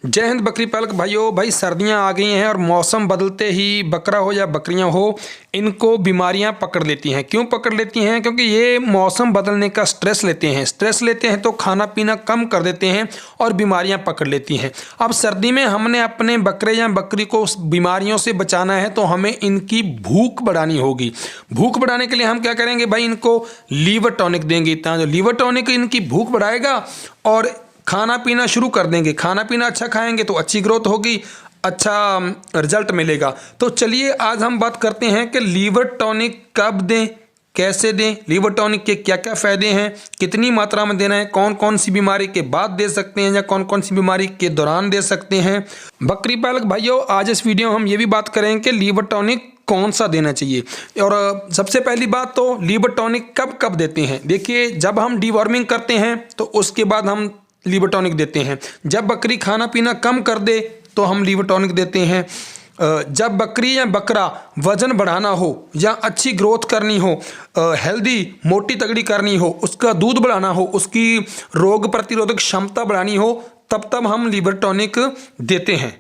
जय हिंद बकरी पालक भाइयों। भाई सर्दियां आ गई हैं और मौसम बदलते ही बकरा हो या बकरियां हो, इनको बीमारियां पकड़ लेती हैं। क्यों पकड़ लेती हैं? क्योंकि ये मौसम बदलने का स्ट्रेस लेते हैं तो खाना पीना कम कर देते हैं और बीमारियां पकड़ लेती हैं। अब सर्दी में हमने अपने बकरे या बकरी को बीमारियों से बचाना है तो हमें इनकी भूख बढ़ानी होगी। भूख बढ़ाने के लिए हम क्या करेंगे भाई? इनको लीवर टॉनिक देंगे। इतना जो लीवर टॉनिक इनकी भूख बढ़ाएगा और खाना पीना शुरू कर देंगे। खाना पीना अच्छा खाएंगे तो अच्छी ग्रोथ होगी, अच्छा रिजल्ट मिलेगा। तो चलिए आज हम बात करते हैं कि लीवर टॉनिक कब दें, कैसे दें, लीवर टॉनिक के क्या क्या फ़ायदे हैं, कितनी मात्रा में देना है, कौन कौन सी बीमारी के बाद दे सकते हैं या कौन कौन सी बीमारी के दौरान दे सकते हैं। बकरी पालक भाइयों, आज इस वीडियो में हम ये भी बात करेंगे कि लीवर टॉनिक कौन सा देना चाहिए। और सबसे पहली बात तो लीवर टॉनिक कब कब देते हैं। देखिए, जब हम डीवॉर्मिंग करते हैं तो उसके बाद हम लीवर टॉनिक देते हैं। जब बकरी खाना पीना कम कर दे तो हम लीवर टॉनिक देते हैं। जब बकरी या बकरा वजन बढ़ाना हो या अच्छी ग्रोथ करनी हो, हेल्दी मोटी तगड़ी करनी हो, उसका दूध बढ़ाना हो, उसकी रोग प्रतिरोधक क्षमता बढ़ानी हो, तब हम लीवर टॉनिक देते हैं।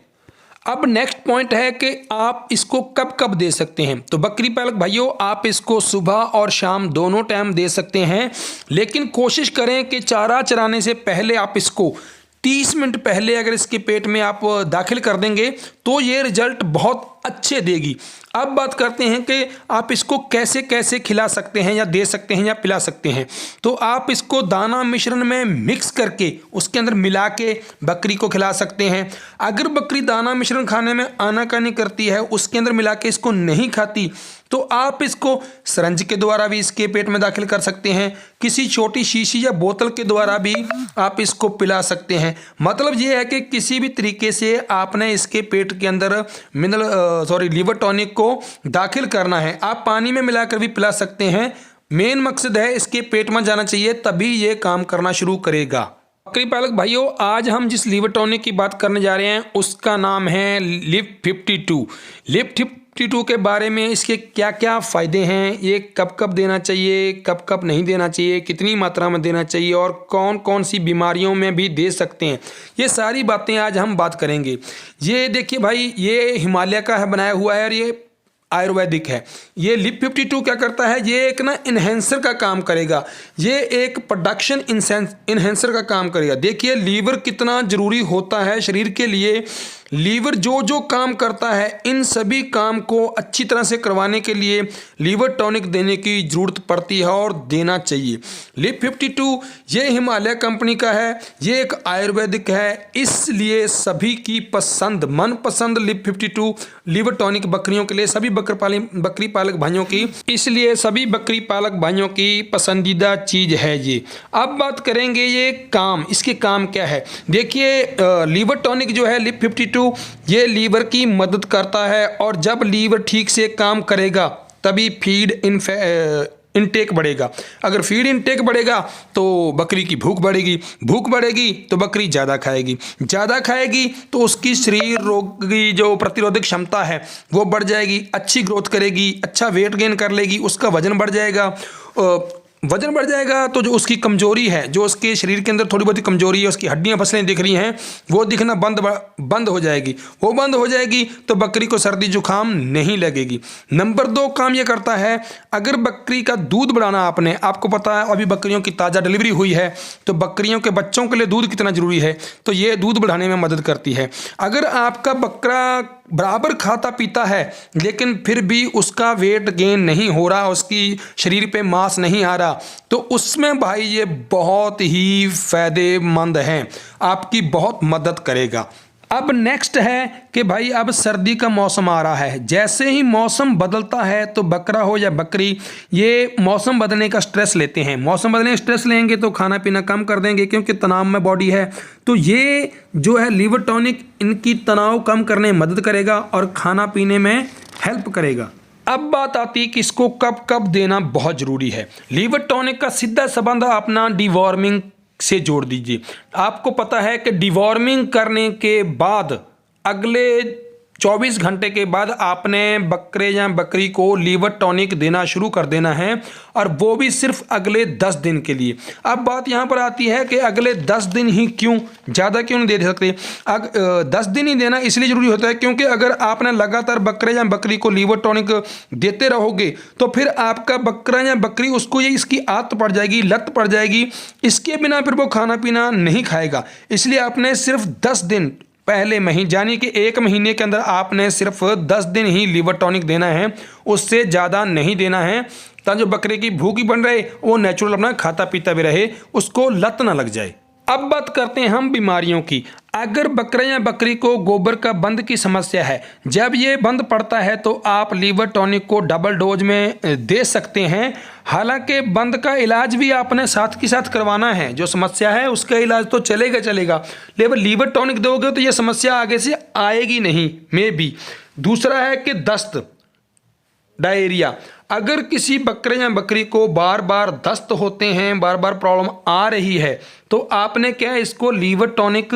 अब नेक्स्ट पॉइंट है कि आप इसको कब कब दे सकते हैं। तो बकरी पालक भाइयों, आप इसको सुबह और शाम दोनों टाइम दे सकते हैं, लेकिन कोशिश करें कि चारा चराने से पहले आप इसको 30 मिनट पहले अगर इसके पेट में आप दाखिल कर देंगे तो ये रिजल्ट बहुत अच्छे देगी। अब बात करते हैं कि आप इसको कैसे कैसे खिला सकते हैं या दे सकते हैं या पिला सकते हैं। तो आप इसको दाना मिश्रण में मिक्स करके उसके अंदर मिला के बकरी को खिला सकते हैं। अगर बकरी दाना मिश्रण खाने में आनाकानी करती है, उसके अंदर मिला के इसको नहीं खाती, तो आप इसको सिरंज के द्वारा भी इसके पेट में दाखिल कर सकते हैं। किसी छोटी शीशी या बोतल के द्वारा भी आप इसको पिला सकते हैं। मतलब ये है कि किसी भी तरीके से आपने इसके पेट के अंदर लीवर टॉनिक को दाखिल करना है। आप पानी में मिलाकर भी पिला सकते हैं। मेन मकसद है इसके पेट में जाना चाहिए, तभी ये काम करना शुरू करेगा। बकरी पालक भाइयों, आज हम जिस लीवर टॉनिक की बात करने जा रहे हैं उसका नाम है लिप 52। लिप 52 के बारे में इसके क्या क्या फ़ायदे हैं, ये कब कब देना चाहिए, कब कब नहीं देना चाहिए, कितनी मात्रा में देना चाहिए और कौन कौन सी बीमारियों में भी दे सकते हैं, ये सारी बातें आज हम बात करेंगे। ये देखिए भाई, ये हिमालय का है बनाया हुआ है और ये आयुर्वेदिक है। ये लिप 52 क्या करता है? ये एक ना इन्हेंसर का काम करेगा, ये एक प्रोडक्शन इन्हेंसर का काम करेगा। देखिए लीवर कितना ज़रूरी होता है शरीर के लिए। लीवर जो जो काम करता है, इन सभी काम को अच्छी तरह से करवाने के लिए लीवर टॉनिक देने की ज़रूरत पड़ती है और देना चाहिए। लिप 52 ये हिमालय कंपनी का है, ये एक आयुर्वेदिक है, इसलिए सभी की पसंद मनपसंद लिप 52 लीवर टॉनिक बकरियों के लिए, सभी बकरी पालक भाइयों की, इसलिए सभी बकरी पालक भाइयों की पसंदीदा चीज़ है ये। अब बात करेंगे ये काम, इसके काम क्या है। देखिए लीवर टॉनिक जो है लिप 52 ये लीवर की मदद करता है और जब लीवर ठीक से काम करेगा तभी फीड इनटेक बढ़ेगा। अगर फीड इनटेक बढ़ेगा तो बकरी की भूख बढ़ेगी, भूख बढ़ेगी तो बकरी ज़्यादा खाएगी, ज़्यादा खाएगी तो उसकी शरीर रोग की जो प्रतिरोधक क्षमता है वो बढ़ जाएगी, अच्छी ग्रोथ करेगी, अच्छा वेट गेन कर लेगी, उसका वजन बढ़ जाएगा। वजन बढ़ जाएगा तो जो उसकी कमजोरी है, जो उसके शरीर के अंदर थोड़ी बहुत कमजोरी है, उसकी हड्डियां फसलें दिख रही हैं, वो दिखना बंद हो जाएगी। वो बंद हो जाएगी तो बकरी को सर्दी जुकाम नहीं लगेगी। नंबर 2 काम ये करता है, अगर बकरी का दूध बढ़ाना आपको पता है, अभी बकरियों की ताज़ा डिलीवरी हुई है तो बकरियों के बच्चों के लिए दूध कितना ज़रूरी है, तो ये दूध बढ़ाने में मदद करती है। अगर आपका बकरा बराबर खाता पीता है लेकिन फिर भी उसका वेट गेन नहीं हो रहा, उसकी शरीर पे मांस नहीं आ रहा, तो उसमें भाई ये बहुत ही फायदेमंद हैं, आपकी बहुत मदद करेगा। अब नेक्स्ट है कि भाई अब सर्दी का मौसम आ रहा है। जैसे ही मौसम बदलता है तो बकरा हो या बकरी ये मौसम बदलने का स्ट्रेस लेते हैं। मौसम बदलने का स्ट्रेस लेंगे तो खाना पीना कम कर देंगे क्योंकि तनाव में बॉडी है। तो ये जो है लीवर टॉनिक इनकी तनाव कम करने में मदद करेगा और खाना पीने में हेल्प करेगा। अब बात आती है कि इसको कब कब देना बहुत ज़रूरी है। लीवर टॉनिक का सीधा संबंध अपना डिवॉर्मिंग से जोड़ दीजिए। आपको पता है कि डिवॉर्मिंग करने के बाद अगले 24 घंटे के बाद आपने बकरे या बकरी को लीवर टॉनिक देना शुरू कर देना है, और वो भी सिर्फ अगले 10 दिन के लिए। अब बात यहाँ पर आती है कि अगले 10 दिन ही क्यों, ज़्यादा क्यों नहीं दे सकते? 10 दिन ही देना इसलिए ज़रूरी होता है क्योंकि अगर आपने लगातार बकरे या बकरी को लीवर टॉनिक देते रहोगे तो फिर आपका बकरा या बकरी उसको ये इसकी आदत पड़ जाएगी, लत पड़ जाएगी, इसके बिना फिर वो खाना पीना नहीं खाएगा। इसलिए आपने सिर्फ 10 दिन पहले महीने, यानी कि 1 महीने के अंदर आपने सिर्फ 10 दिन ही लीवर टॉनिक देना है, उससे ज़्यादा नहीं देना है, ताकि जो बकरे की भूख ही बन रहे वो नेचुरल अपना खाता पीता भी रहे, उसको लत ना लग जाए। अब बात करते हैं हम बीमारियों की। अगर बकरा या बकरी को गोबर का बंद की समस्या है, जब ये बंद पड़ता है तो आप लीवर टॉनिक को डबल डोज में दे सकते हैं। हालांकि बंद का इलाज भी आपने साथ के साथ करवाना है, जो समस्या है उसका इलाज तो चलेगा, लेकिन लीवर टॉनिक दोगे तो ये समस्या आगे से आएगी नहीं, मे बी। दूसरा है कि दस्त, डायरिया। अगर किसी बकरे या बकरी को बार बार दस्त होते हैं, बार बार प्रॉब्लम आ रही है, तो आपने क्या इसको लीवर टॉनिक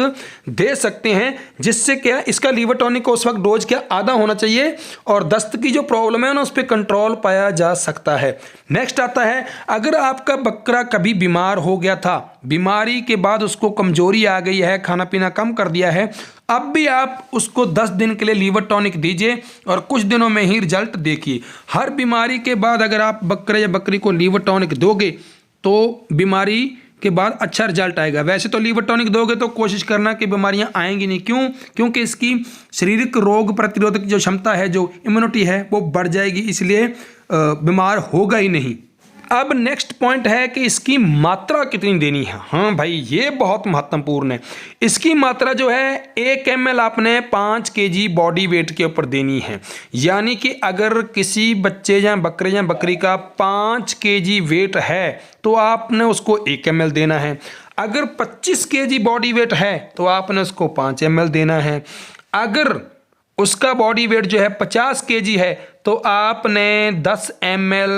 दे सकते हैं, जिससे क्या इसका लीवर टॉनिक का उस वक्त डोज क्या आधा होना चाहिए, और दस्त की जो प्रॉब्लम है ना उस पर कंट्रोल पाया जा सकता है। नेक्स्ट आता है, अगर आपका बकरा कभी बीमार हो गया था, बीमारी के बाद उसको कमजोरी आ गई है, खाना पीना कम कर दिया है, अब भी आप उसको 10 दिन के लिए लीवर टॉनिक दीजिए और कुछ दिनों में ही रिजल्ट देखिए। हर बीमारी के बाद अगर आप बकरे या बकरी को लीवर टॉनिक दोगे तो बीमारी के बाद अच्छा रिजल्ट आएगा। वैसे तो लीवर टॉनिक दोगे तो कोशिश करना कि बीमारियां आएंगी नहीं। क्यों? क्योंकि इसकी शारीरिक रोग प्रतिरोधक जो क्षमता है, जो इम्यूनिटी है, वो बढ़ जाएगी, इसलिए बीमार होगा ही नहीं। अब नेक्स्ट पॉइंट है कि इसकी मात्रा कितनी देनी है। हाँ भाई, ये बहुत महत्वपूर्ण है। इसकी मात्रा जो है 1 ml आपने 5 kg बॉडी वेट के ऊपर देनी है। यानी कि अगर किसी बच्चे या बकरे या बकरी का 5 kg वेट है तो आपने उसको 1 ml देना है। अगर 25 kg बॉडी वेट है तो आपने उसको 5 ml देना है। अगर उसका बॉडी वेट जो है 50 kg है तो आपने 10 ml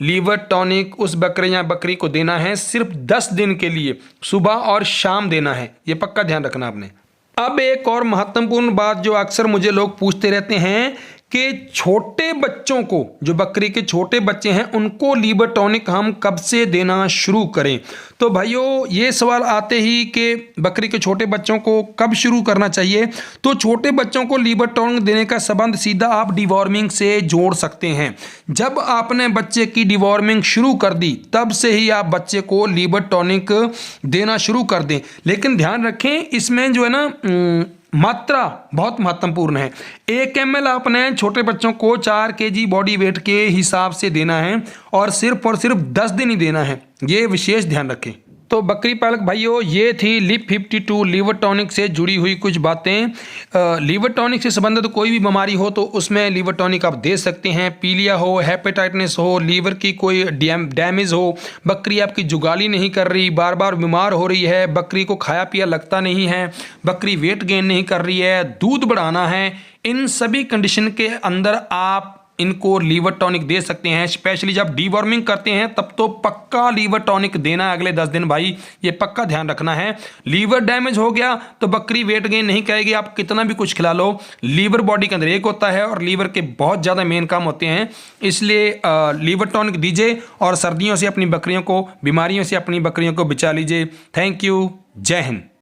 लीवर टॉनिक उस बकरे या बकरी को देना है, सिर्फ 10 दिन के लिए, सुबह और शाम देना है। ये पक्का ध्यान रखना आपने। अब एक और महत्वपूर्ण बात जो अक्सर मुझे लोग पूछते रहते हैं कि छोटे बच्चों को, जो बकरी के छोटे बच्चे हैं, उनको लीवर टॉनिक हम कब से देना शुरू करें। तो भाइयों, ये सवाल आते ही कि बकरी के छोटे बच्चों को कब शुरू करना चाहिए, तो छोटे बच्चों को लीवर टॉनिक देने का संबंध सीधा आप डिवॉर्मिंग से जोड़ सकते हैं। जब आपने बच्चे की डिवॉर्मिंग शुरू कर दी तब से ही आप बच्चे को लीवर टॉनिक देना शुरू कर दें। लेकिन ध्यान रखें, इसमें जो है ना मात्रा बहुत महत्वपूर्ण है। 1 ml आपने छोटे बच्चों को 4 kg बॉडी वेट के हिसाब से देना है और सिर्फ 10 दिन ही देना है। ये विशेष ध्यान रखें। तो बकरी पालक भाइयों, ये थी लिप 52 लीवर टॉनिक से जुड़ी हुई कुछ बातें। लीवर टॉनिक से संबंधित कोई भी बीमारी हो तो उसमें लीवर टॉनिक आप दे सकते हैं। पीलिया हो, हेपेटाइटिस हो, लीवर की कोई डैमेज हो, बकरी आपकी जुगाली नहीं कर रही, बार बार बीमार हो रही है, बकरी को खाया पिया लगता नहीं है, बकरी वेट गेन नहीं कर रही है, दूध बढ़ाना है, इन सभी कंडीशन के अंदर आप इनको लीवर टॉनिक दे सकते हैं। स्पेशली जब डीवॉर्मिंग करते हैं तब तो पक्का लीवर टॉनिक देना है अगले 10 दिन भाई, ये पक्का ध्यान रखना है। लीवर डैमेज हो गया तो बकरी वेट गेन नहीं करेगी, आप कितना भी कुछ खिला लो। लीवर बॉडी के अंदर एक होता है और लीवर के बहुत ज़्यादा मेन काम होते हैं, इसलिए लीवर टॉनिक दीजिए और सर्दियों से अपनी बकरियों को, बीमारियों से अपनी बकरियों को बचा लीजिए। Thank you. जय हिंद।